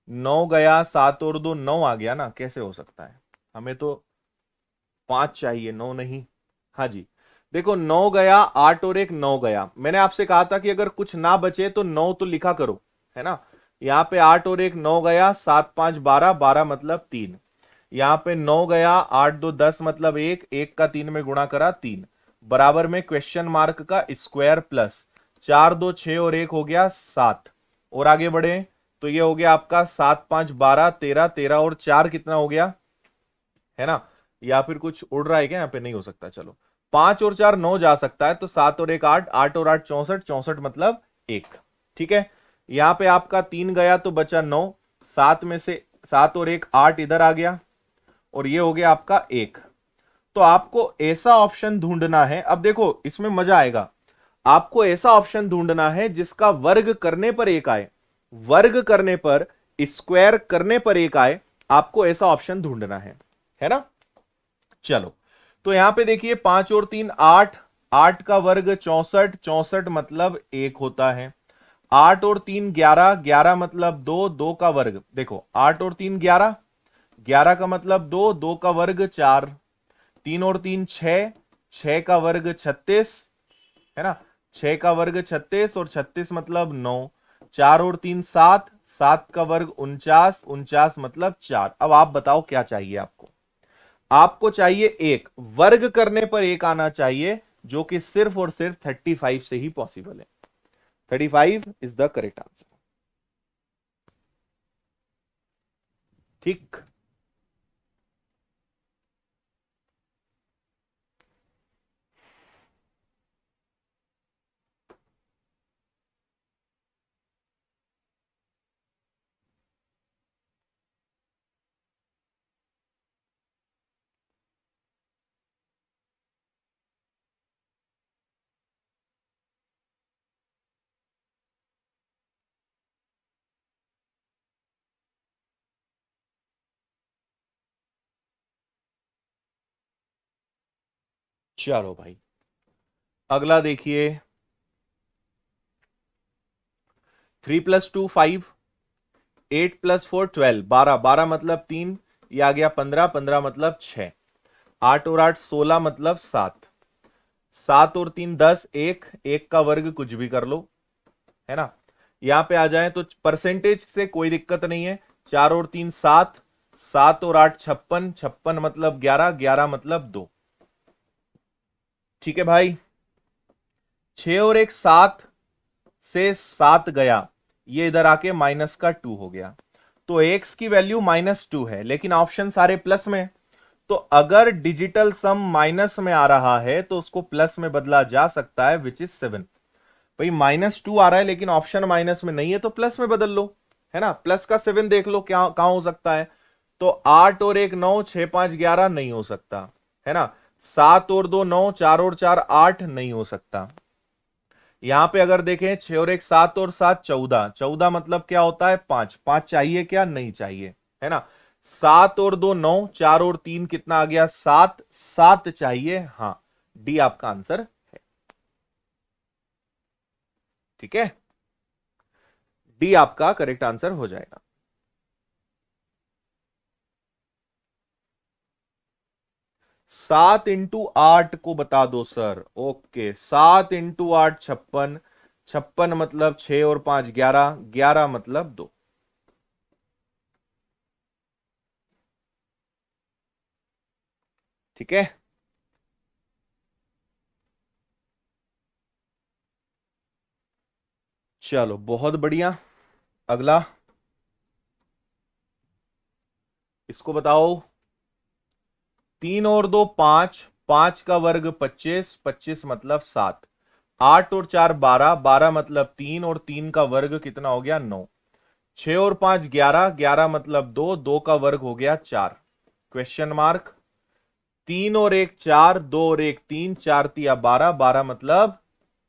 9 गया, 7 और 2 9 आ गया ना, कैसे हो सकता है। हमें तो 5 चाहिए, 9 नहीं। हाँ जी, देखो 9 गया, 8 और 1 9 गया। मैंने आपसे कहा था कि अगर कुछ ना बचे तो 9 तो लिखा करो, है ना। यहाँ पे 8 और 1 9 गया, 7 5 12, 12 मतलब 3। यहाँ पे 9 गया, 8 2 10 मतलब 1, 1 का 3 में गुणा करा 3, बराबर में क्वेश्चन मार्क का स्क्वायर प्लस 4 2 6 और 1 हो गया 7। और आगे बढ़े तो ये हो गया आपका 7 5 12 13, 13 और 4 कितना हो गया, है ना। या फिर कुछ उड़ रहा है क्या यहाँ पे, नहीं हो सकता। चलो, 5 और 4 9 जा सकता है, तो 7 और 1 8, 8 और 8 64, 64 मतलब 1। ठीक है, यहां पे आपका 3 गया तो बचा 9, 7 में से 7 और 1 8 इधर आ गया, और ये हो गया आपका 1। तो आपको ऐसा ऑप्शन ढूंढना है, अब देखो इसमें मजा आएगा, आपको ऐसा ऑप्शन ढूंढना है जिसका वर्ग करने पर 1 आए, वर्ग करने पर, स्क्वायर करने पर 1 आए, आपको ऐसा ऑप्शन ढूंढना है ना। चलो, तो यहां पे देखिए 5 और 3 8, 8 का वर्ग 64, 64 मतलब 1 होता है। 8 और 3 11, 11 मतलब 2, 2 का वर्ग, देखो 8 और 3 11, 11 का मतलब 2, 2 का वर्ग 4, 3 और 3 6, 6 का वर्ग 36, है ना, 6 का वर्ग 36 और 36 मतलब 9, 4 और 3 7, 7 का वर्ग 49, 49 मतलब 4। अब आप बताओ क्या चाहिए आपको, आपको चाहिए एक वर्ग करने पर 1 आना चाहिए, जो कि सिर्फ और सिर्फ 35 से ही पॉसिबल है। 35 इज द करेक्ट आंसर। ठीक, चलो भाई, अगला देखिए, 3 + 2 5, 8 + 4 12, 12, 12 मतलब 3, ये आ गया 15, 15 मतलब 6, 8 और 8 16 मतलब 7, 7 और 3 10, 1, 1 का वर्ग कुछ भी कर लो, है ना। यहां पे आ जाए तो परसेंटेज से कोई दिक्कत नहीं है, 4 और 3 7, 7 और 8 56, 56 मतलब 11, 11 मतलब 2। ठीक है भाई, 6 और 1 7 से 7 गया, ये इधर आके -2 हो गया, तो एक्स की वैल्यू -2 है, लेकिन ऑप्शन सारे प्लस में, तो अगर डिजिटल सम माइनस में आ रहा है तो उसको प्लस में बदला जा सकता है, विच इज 7। भाई -2 आ रहा है लेकिन ऑप्शन माइनस में नहीं है, तो प्लस में बदल लो, है ना। प्लस का 7 देख लो क्या कहां हो सकता है, तो 8 और 1 9, 6 5 11 नहीं हो सकता, है ना। 7 और 2 9, 4 और 4 8 नहीं हो सकता। यहां पे अगर देखें 6 और 1 7 और 7 14, 14 मतलब क्या होता है 5, 5 चाहिए क्या, नहीं चाहिए, है ना। 7 और 2 9, 4 और 3 कितना आ गया 7, 7 चाहिए, हां, डी आपका आंसर है। ठीक है, डी आपका करेक्ट आंसर हो जाएगा। 7 × 8 को बता दो सर, ओके, 7 × 8 56, 56 मतलब 6 और 5 11, 11 मतलब 2। ठीक है, चलो बहुत बढ़िया, अगला इसको बताओ। 3 और 2 5, 5 का वर्ग 25, 25 मतलब 7, 8 और 4 12, 12 मतलब 3, और 3 का वर्ग कितना हो गया 9, 6 और 5 11, 11 मतलब 2, 2 का वर्ग हो गया 4, क्वेश्चन मार्क। 3 और 1 4, 2 और 1 3, 4 तिया 12, 12 मतलब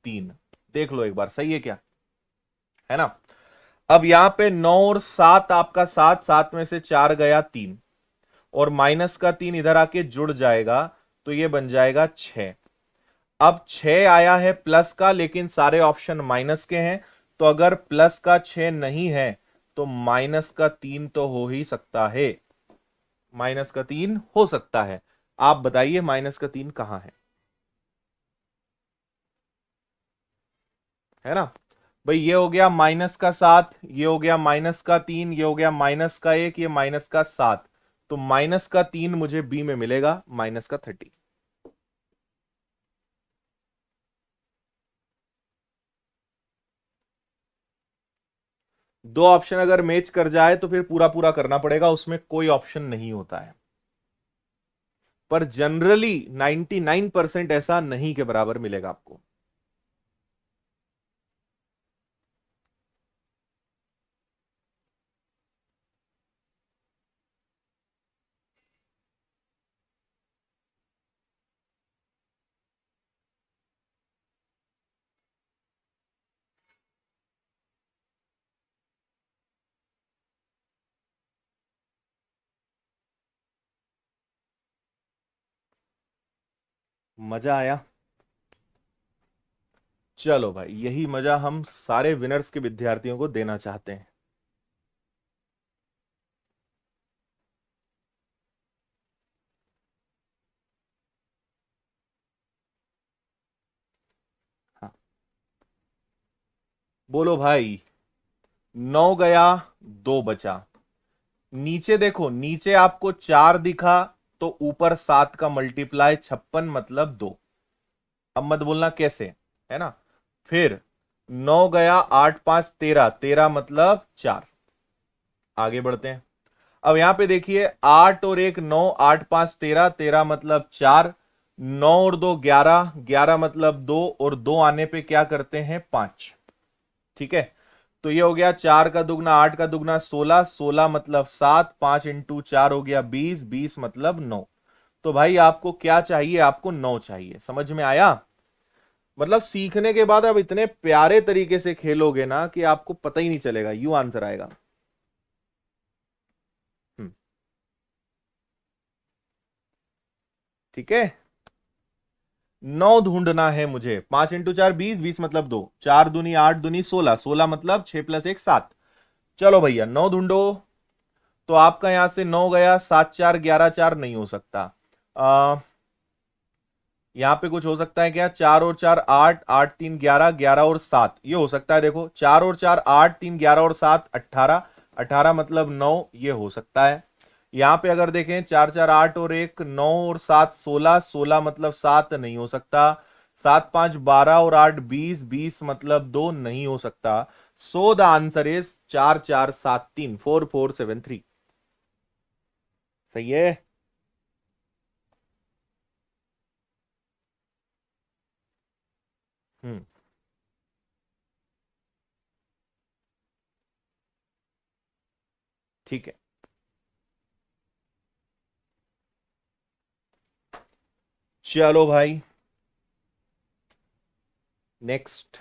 3, देख लो एक बार सही है क्या, है ना। अब यहां पे 9 और 7 आपका 7, 7 में से 4 गया 3, और माइनस का 3 इधर आके जुड़ जाएगा, तो ये बन जाएगा 6। अब 6 आया है प्लस का, लेकिन सारे ऑप्शन माइनस के हैं, तो अगर प्लस का 6 नहीं है तो माइनस का 3 तो हो ही सकता है, माइनस का 3 हो सकता है। आप बताइए माइनस का 3 कहां है ना। भाई ये हो गया -का 7, ये हो गया -का 3, ये हो गया -का 1, ये -का 7, तो -का 3 मुझे बी में मिलेगा, -का 30। दो ऑप्शन अगर मैच कर जाए तो फिर पूरा पूरा करना पड़ेगा, उसमें कोई ऑप्शन नहीं होता है। पर जनरली 99% ऐसा नहीं के बराबर मिलेगा आपको। मजा आया? चलो भाई, यही मजा हम सारे विनर्स के विद्यार्थियों को देना चाहते हैं। हाँ, बोलो भाई। 9 गया, 2 बचा। नीचे देखो, नीचे आपको 4 दिखा, तो ऊपर 7 का मल्टीप्लाई 56 मतलब 2। अब मत बोलना कैसे, है ना। फिर 9 गया, 8 5 13, 13 मतलब 4। आगे बढ़ते हैं। अब यहां पे देखिए, 8 और 1 9, 8 5 13, 13 मतलब 4। 9 और 2 11, 11 मतलब 2, और 2 आने पे क्या करते हैं, 5। ठीक है, तो ये हो गया 4 का दुगना 8 का दुगना 16, 16 मतलब 7, 5 इंटू 4 हो गया 20, 20 मतलब 9। तो भाई आपको क्या चाहिए, आपको 9 चाहिए। समझ में आया? मतलब सीखने के बाद आप इतने प्यारे तरीके से खेलोगे ना कि आपको पता ही नहीं चलेगा, यूं आंसर आएगा। हम्म, ठीक है। 9 ढूंढना है मुझे। 5 इंटू 4 20, 20 मतलब 2, 4 दूनी 8 दूनी 16, 16 मतलब 6 प्लस 1 7। चलो भैया 9 ढूंढो। तो आपका यहां से 9 गया, 7 4 11, 4 नहीं हो सकता। आ, यहां पे कुछ हो सकता है क्या, 4 और 4 8, 8 3 11, 11 और 7 ये हो सकता है। देखो 4 और 4 8, 3 11 और 7 18, 18 मतलब 9 ये हो सकता है। यहां पे अगर देखें 4 4 8 और 1 9 और 7 16, 16 मतलब 7 नहीं हो सकता। 7 5 12 और 8 20, 20 मतलब 2 नहीं हो सकता। So the answer is 4 4 7 3, 4 4 7 3। सही है। हम्म, ठीक है। चलो भाई, नेक्स्ट।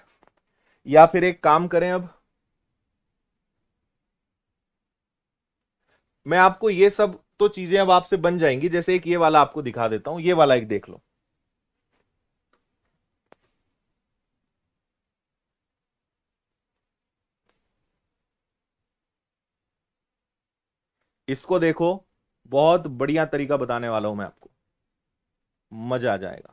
या फिर एक काम करें अब, मैं आपको ये सब तो चीजें अब आपसे बन जाएंगी। जैसे एक ये वाला आपको दिखा देता हूं, ये वाला एक देख लो। इसको देखो, बहुत बढ़िया तरीका बताने वाला हूं मैं आपको, मजा आ जाएगा।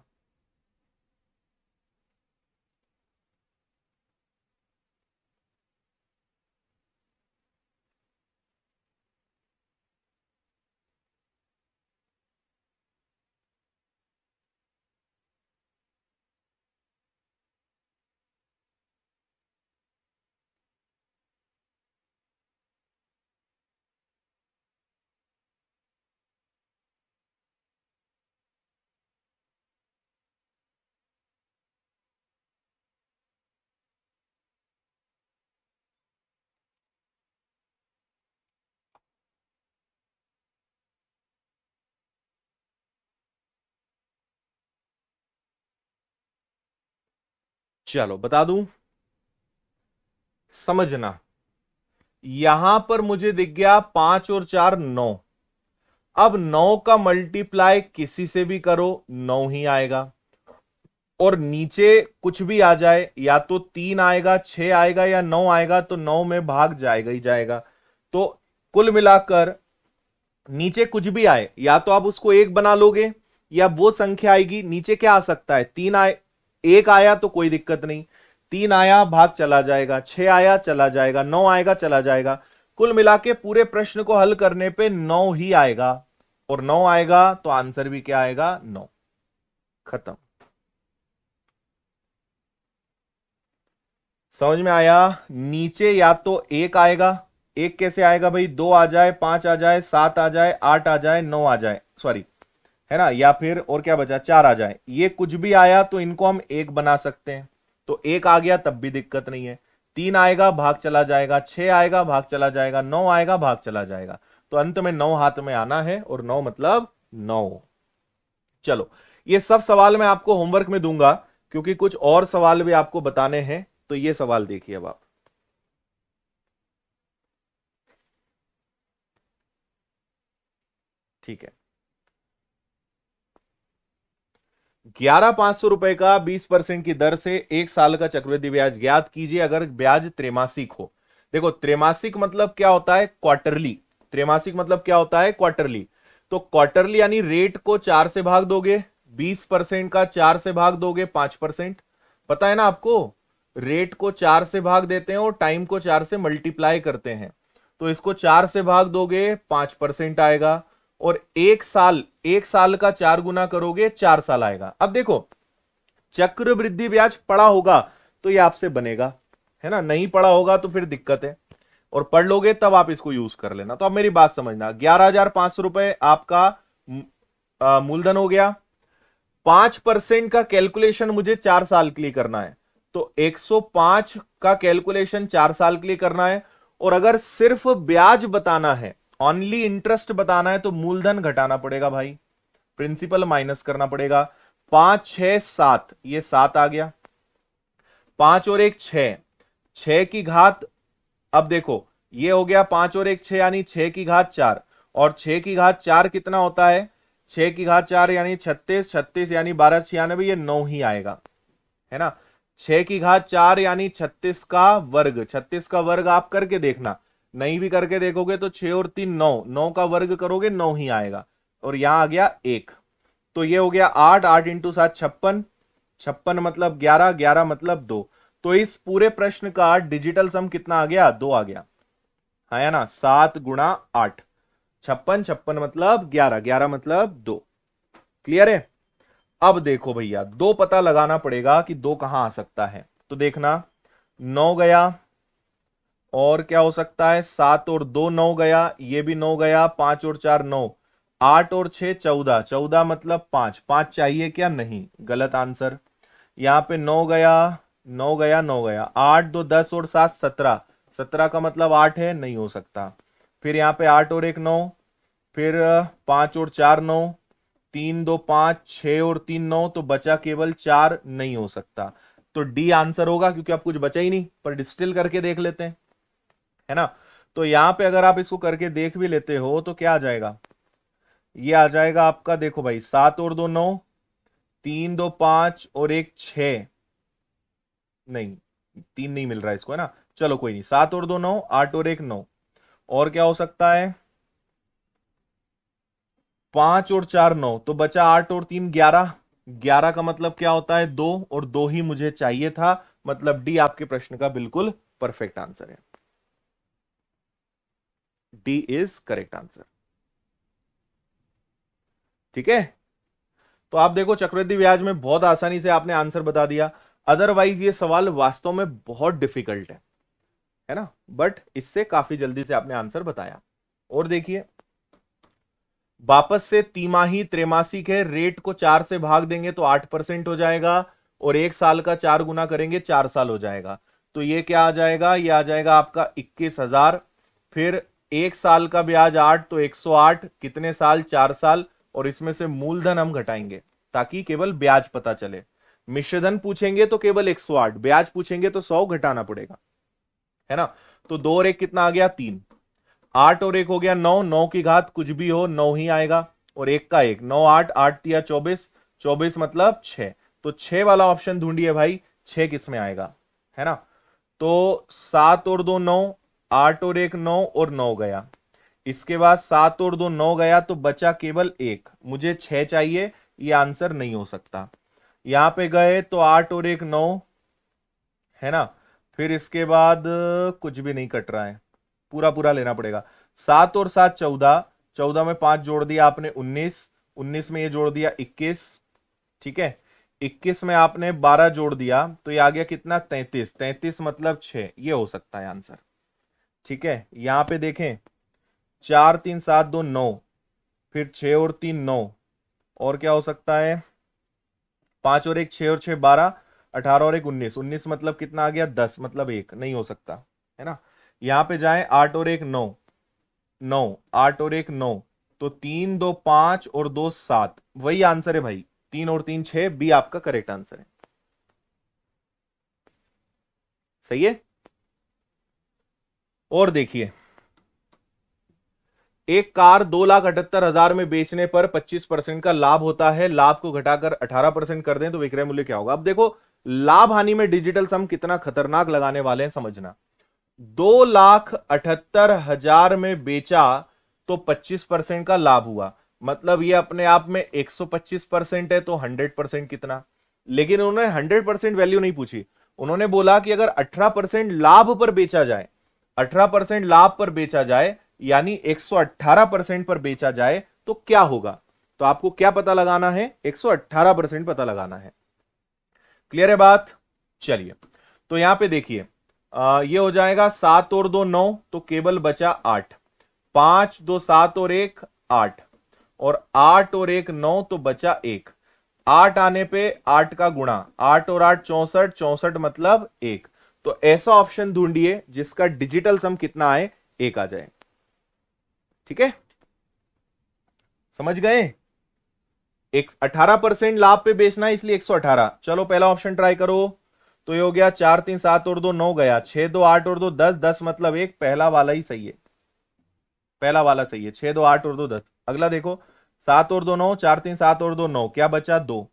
चलो बता दूं, समझना। यहां पर मुझे दिख गया 5 और 4 9। अब 9 का मल्टीप्लाई किसी से भी करो 9 ही आएगा। और नीचे कुछ भी आ जाए, या तो 3 आएगा 6 आएगा या 9 आएगा, तो 9 में भाग जाएगा ही जाएगा। तो कुल मिलाकर नीचे कुछ भी आए, या तो आप उसको एक बना लोगे, या वो संख्या आएगी। नीचे क्या आ सकता है, 3 आए, 1 आया तो कोई दिक्कत नहीं, 3 आया भाग चला जाएगा, 6 आया चला जाएगा, 9 आएगा चला जाएगा। कुल मिला के पूरे प्रश्न को हल करने पे 9 ही आएगा। और 9 आएगा तो आंसर भी क्या आएगा, 9। खत्म। समझ में आया? नीचे या तो एक आएगा, एक कैसे आएगा भाई, 2 आ जाए, 5 आ जाए, 7 आ जाए, 8 आ जाए, 9 आ जाए, सॉरी है ना, या फिर और क्या बचा, 4 आ जाए, ये कुछ भी आया तो इनको हम 1 बना सकते हैं, तो 1 आ गया तब भी दिक्कत नहीं है। 3 आएगा भाग चला जाएगा, 6 आएगा भाग चला जाएगा, 9 आएगा भाग चला जाएगा, तो अंत में 9 हाथ में आना है, और 9 मतलब 9। चलो, ये सब सवाल मैं आपको होमवर्क में दूंगा, क्योंकि कुछ और सवाल भी आपको बताने हैं, तो ये सवाल देखिए अब आप। ठीक है, 11,500 रुपए का 20% की दर से 1 साल का चक्रवृद्धि ब्याज ज्ञात कीजिए अगर ब्याज त्रैमासिक हो। देखो, त्रैमासिक मतलब क्या होता है, क्वार्टरली। त्रैमासिक मतलब क्या होता है, क्वार्टरली। तो क्वार्टरली यानी रेट को 4 से भाग दोगे, 20% का 4 से भाग दोगे 5%। पता है ना आपको, रेट को 4 से भाग देते हैं और टाइम को 4 से मल्टीप्लाई करते हैं, तो इसको 4 से भाग दोगे 5% आएगा, और 1 साल, 1 साल का 4 गुना करोगे 4 साल आएगा। अब देखो, चक्रवृद्धि ब्याज पड़ा होगा तो ये आपसे बनेगा, है ना, नहीं पड़ा होगा तो फिर दिक्कत है, और पढ़ लोगे तब आप इसको यूज कर लेना। तो अब मेरी बात समझना, 11,500 रुपए आपका मूलधन हो गया। 5% का कैलकुलेशन मुझे 4 साल के लिए करना है, तो 105 का कैलकुलेशन 4 साल के लिए करना है, और अगर सिर्फ ब्याज बताना है, ओनली इंटरेस्ट बताना है, तो मूलधन घटाना पड़ेगा भाई, प्रिंसिपल माइनस करना पड़ेगा। 5 6 7, ये 7 आ गया, 5 और 1 6, 6 की घात, अब देखो ये हो गया 5 और 1 6 यानी 6 की घात 4, और 6 की घात 4 कितना होता है, 6 की घात 4 यानी 36, 36 यानी 1296, ये 9 ही आएगा, है ना। 6 की घात 4 यानी 36 का वर्ग, 36 का वर्ग आप करके देखना, नहीं भी करके देखोगे तो 6 और 3 9, 9 का वर्ग करोगे 9 ही आएगा, और यहां आ गया 1, तो ये हो गया 8, 8 इंटू 7 56, 56 मतलब 11, 11 मतलब 2। तो इस पूरे प्रश्न का डिजिटल सम कितना आ गया, 2 आ गया, है ना, 7 गुणा 8, 56, 56 मतलब 11, 11 मतलब 2। क्लियर है। अब देखो भैया, 2 पता लगाना पड़ेगा कि 2 कहां आ सकता है, तो देखना, 9 गया, और क्या हो सकता है, 7 और 2 9 गया, ये भी 9 गया, 5 और 4 9, 8 और 6 14, 14 मतलब 5, 5 चाहिए क्या, नहीं, गलत आंसर। यहां पे 9 गया, 9 गया, 9 गया, 8 2 10 और 7 17, 17 का मतलब 8 है, नहीं हो सकता। फिर यहां पे 8 और 1 9, फिर 5 और 4 9, 3 2 5, 6 और 3 9, तो बचा केवल 4, नहीं हो सकता। तो डी आंसर होगा, क्योंकि अब कुछ बचा ही नहीं, पर डिस्टिल करके देख लेते हैं, है ना। तो यहां पे अगर आप इसको करके देख भी लेते हो तो क्या आ जाएगा, ये आ जाएगा आपका, देखो भाई, 7 और 2 9, 3 2 5 और 1 6, नहीं, 3 नहीं मिल रहा है इसको, है ना, चलो कोई नहीं, 7 और 2 9, 8 और 1 9, और क्या हो सकता है, 5 और 4 9, तो बचा 8 और 3 11, 11 का मतलब क्या होता है, 2, और 2 ही मुझे चाहिए था, मतलब डी आपके प्रश्न का बिल्कुल परफेक्ट आंसर है, डी इज करेक्ट आंसर। ठीक है, तो आप देखो, चक्रवृद्धि ब्याज में बहुत आसानी से आपने आंसर बता दिया, अदरवाइज ये सवाल वास्तव में बहुत डिफिकल्ट है ना, बट इससे काफी जल्दी से आपने आंसर बताया। और देखिए, वापस से तिमाही त्रैमासिक है, रेट को 4 से भाग देंगे तो 8% हो जाएगा, और 1 साल का 4 गुना करेंगे 4 साल हो जाएगा, तो ये क्या आ जाएगा, ये आ जाएगा आपका 21,000। फिर 1 साल का ब्याज 8, तो 108, कितने साल, 4 साल, और इसमें से मूलधन हम घटाएंगे ताकि केवल ब्याज पता चले। मिश्रधन पूछेंगे तो केवल 108, ब्याज पूछेंगे तो 100 घटाना पड़ेगा, है ना। तो 2 और 1 कितना आ गया, 3, 8 और 1 हो गया 9, 9 की घात कुछ भी हो 9 ही आएगा, और 1 का 1, 9 8, 8 तिया 24, 24 मतलब 6, तो 6 वाला ऑप्शन ढूंढिए भाई, 6 किस में आएगा, है ना। तो 7 और 2 9, 8 और 1 9, और 9 गया, इसके बाद 7 और 2 9 गया, तो बचा केवल 1, मुझे 6 चाहिए, ये आंसर नहीं हो सकता। यहां पे गए तो 8 और 1 9, है ना, फिर इसके बाद कुछ भी नहीं कट रहा है, पूरा पूरा लेना पड़ेगा। 7 और 7 14, 14 में 5 जोड़ दिया आपने 19, 19 में ये जोड़ दिया 21, ठीक है, 21 में आपने 12 जोड़ दिया तो ये आ गया कितना, 33, 33 मतलब 6, ये हो सकता है आंसर। ठीक है, यहां पे देखें, 4 3 7 2 9, फिर 6 और 3 9, और क्या हो सकता है, 5 और 1 6 और 6 12, 18 और 1 19, 19 मतलब कितना आ गया 10, मतलब 1 नहीं हो सकता, है ना। यहां पे जाए 8 और 1 9, 9 8 और 1 9, तो 3 2 5 और 2 7, वही आंसर है भाई, 3 और 3 6, बी आपका करेक्ट आंसर है। सही है। और देखिए, एक कार 2,78,000 में बेचने पर 25% का लाभ होता है, लाभ को घटाकर 18% कर दें तो विक्रय मूल्य क्या होगा। अब देखो, लाभ हानि में डिजिटल सम कितना खतरनाक लगाने वाले हैं समझना। 2,78,000 में बेचा तो 25% का लाभ हुआ, मतलब ये अपने आप में 125% है, तो 100% कितना। लेकिन उन्होंने 100% वैल्यू नहीं पूछी, उन्होंने बोला कि अगर 18% लाभ पर बेचा जाए, 18% लाभ पर बेचा जाए, यानी 118% पर बेचा जाए तो क्या होगा। तो आपको क्या पता लगाना है, 118% पता लगाना है। क्लियर है बात। चलिए, तो यहां पे देखिए, ये हो जाएगा 7 और 2 9, तो केवल बचा 8, 5 2 7 और 1 8, और 8 और 1 9, तो बचा 1। 8 आने पे 8 का गुणा, 8 और 8 64, 64 मतलब 1। तो ऐसा ऑप्शन ढूंढिए जिसका डिजिटल सम कितना आए, 1 आ जाए। ठीक है, समझ गए। एक 18% लाभ पे बेचना है इसलिए 118। चलो पहला ऑप्शन ट्राई करो, तो ये हो गया 4 3 7 और 2 9 गया, 6 2 8 और 2 10, 10 मतलब 1, पहला वाला ही सही है, पहला वाला सही है, 6 2 8 और 2 10। अगला देखो, 7 और 2 9, 4 3 7 और 2 9, क्या बचा 2।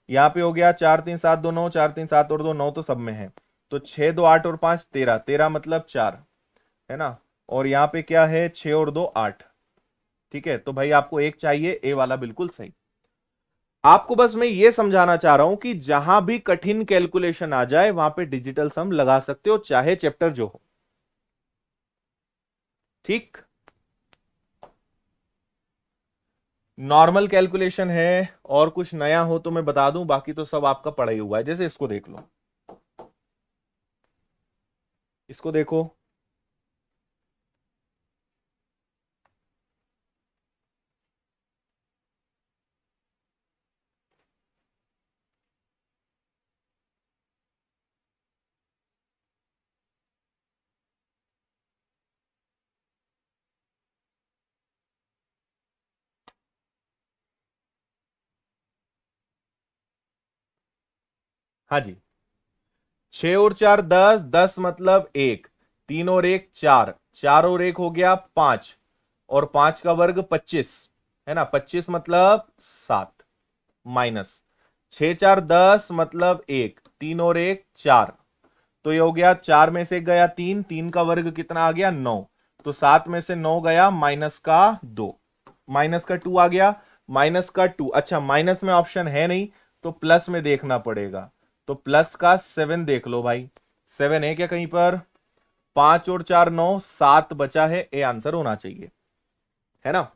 यहां पे हो गया 4 3 7 2 9, 4 3 7 और 2 9 तो सब में है, तो 6 2 8 और 5 13, 13 मतलब 4, है ना। और यहां पे क्या है, 6 और 2 8। ठीक है, तो भाई आपको एक चाहिए, ए वाला बिल्कुल सही। आपको बस मैं ये समझाना चाह रहा हूं कि जहां भी कठिन कैलकुलेशन आ जाए वहां पे डिजिटल सम लगा सकते हो, चाहे चैप्टर जो हो। ठीक, नॉर्मल कैलकुलेशन है, और कुछ नया हो तो मैं बता दूं, बाकी तो सब आपका पढ़ा ही हुआ है। जैसे इसको देख लो, इसको देखो, हाँ जी। 6 और 4 10, 10 मतलब 1, 3 और 1 4, 4 और 1 हो गया 5, और 5 का वर्ग 25, है ना, 25 मतलब 7, माइनस 6 4 10 मतलब 1, 3 और 1 4, तो ये हो गया 4 में से गया 3, 3 का वर्ग कितना आ गया 9, तो 7 में से 9 गया, माइनस का 2, माइनस का 2 आ गया, माइनस का 2। अच्छा, माइनस में ऑप्शन है नहीं तो प्लस में देखना पड़ेगा, तो प्लस का 7 देख लो भाई, 7 है क्या कहीं पर। 5 और 4 9, 7 बचा है, ए आंसर होना चाहिए, है ना।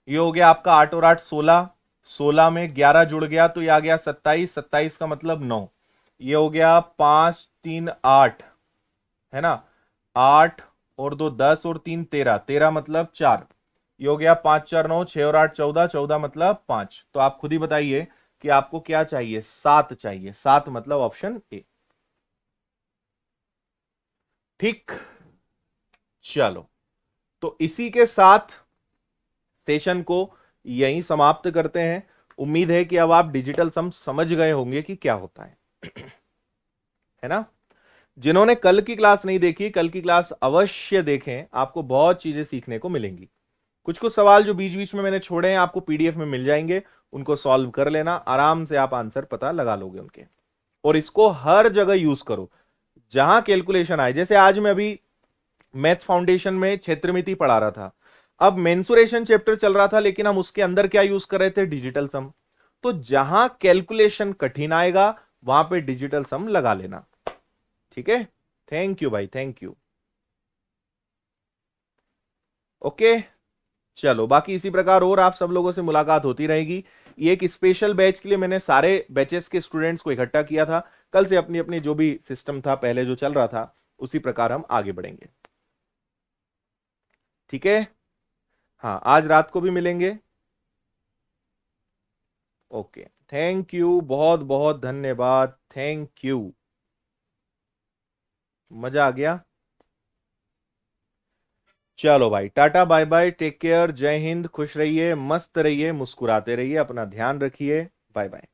ये हो गया आपका 8 और 8 16, 16 में 11 जुड़ गया तो ये आ गया 27, 27 का मतलब 9। ये हो गया 5 3 8, है ना, 8 और 2 10 और 3 13, 13 मतलब 4। ये हो गया 5 4 9, 6 और 8 14, 14 मतलब 5। तो आप खुद ही बताइए कि आपको क्या चाहिए, 7 चाहिए, 7 मतलब ऑप्शन ए। ठीक, चलो, तो इसी के साथ सेशन को यहीं समाप्त करते हैं। उम्मीद है कि अब आप डिजिटल सम समझ गए होंगे कि क्या होता है है ना। जिन्होंने कल की क्लास नहीं देखी, कल की क्लास अवश्य देखें, आपको बहुत चीजें सीखने को मिलेंगी। कुछ कुछ सवाल जो बीच बीच में मैंने छोड़े हैं आपको पीडीएफ में मिल जाएंगे, उनको सॉल्व कर लेना, आराम से आप आंसर पता लगा लोगे उनके। और इसको हर जगह यूज करो जहां कैलकुलेशन आए। जैसे आज मैं अभी मैथ्स फाउंडेशन में क्षेत्रमिति पढ़ा रहा था, अब मेंसुरेशन चैप्टर चल रहा था, लेकिन हम उसके अंदर क्या यूज कर रहे थे, डिजिटल सम। तो जहां कैलकुलेशन कठिन आएगा वहां पे डिजिटल सम लगा लेना। ठीक है, थैंक यू भाई, थैंक यू। ओके, चलो बाकी इसी प्रकार और आप सब लोगों से मुलाकात होती रहेगी। ये एक स्पेशल बैच के लिए मैंने सारे बैचेस के स्टूडेंट्स को इकट्ठा किया था। कल से अपनी अपनी जो भी सिस्टम था पहले जो चल रहा था उसी प्रकार हम आगे बढ़ेंगे। ठीक है, हाँ आज रात को भी मिलेंगे। ओके, थैंक यू, बहुत बहुत धन्यवाद, थैंक यू, मजा आ गया। चलो भाई, tata bye bye, take care, जय हिंद, खुश रहिए, मस्त रहिए, मुस्कुराते रहिए, अपना ध्यान रखिए, बाय बाय।